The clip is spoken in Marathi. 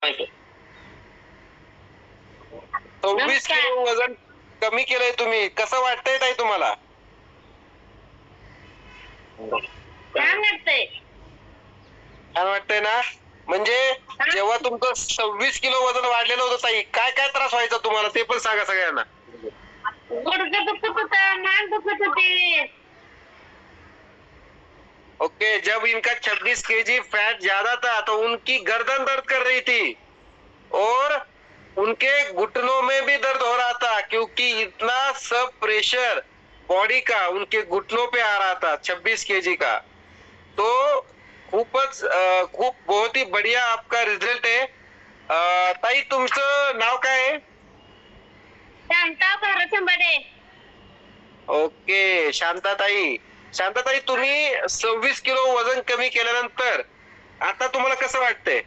26 किलो वजन कमी केलंय तुम्ही, कसं वाटतंय ताई तुम्हाला? छान वाटतंय. छान वाटतंय ना? म्हणजे जेव्हा तुमचं 26 किलो वजन वाढलेलं होतं ताई, काय काय त्रास व्हायचा तुम्हाला ते पण सांगा सगळ्यांना. गुडघे दुखत होतं, मान दुखत होती. ओके, जब इनका 26 केजी फैट ज्यादा था तो उनकी गर्दन दर्द कर रही थी और उनके घुटनों में भी दर्द हो रहा था, क्योंकि इतना सब प्रेशर बॉडी का उनके घुटनों पे आ रहा था 26 केजी का. तो खूपच खूप बहुत ही बढ़िया आपका रिझल्ट आहे. ताई तुमचं नाव काय आहे? शांता भारत शंभरे. ओके, शांताताई. शांताताई, तुम्ही 26 किलो वजन कमी केल्यानंतर आता तुम्हाला कसं वाटतंय?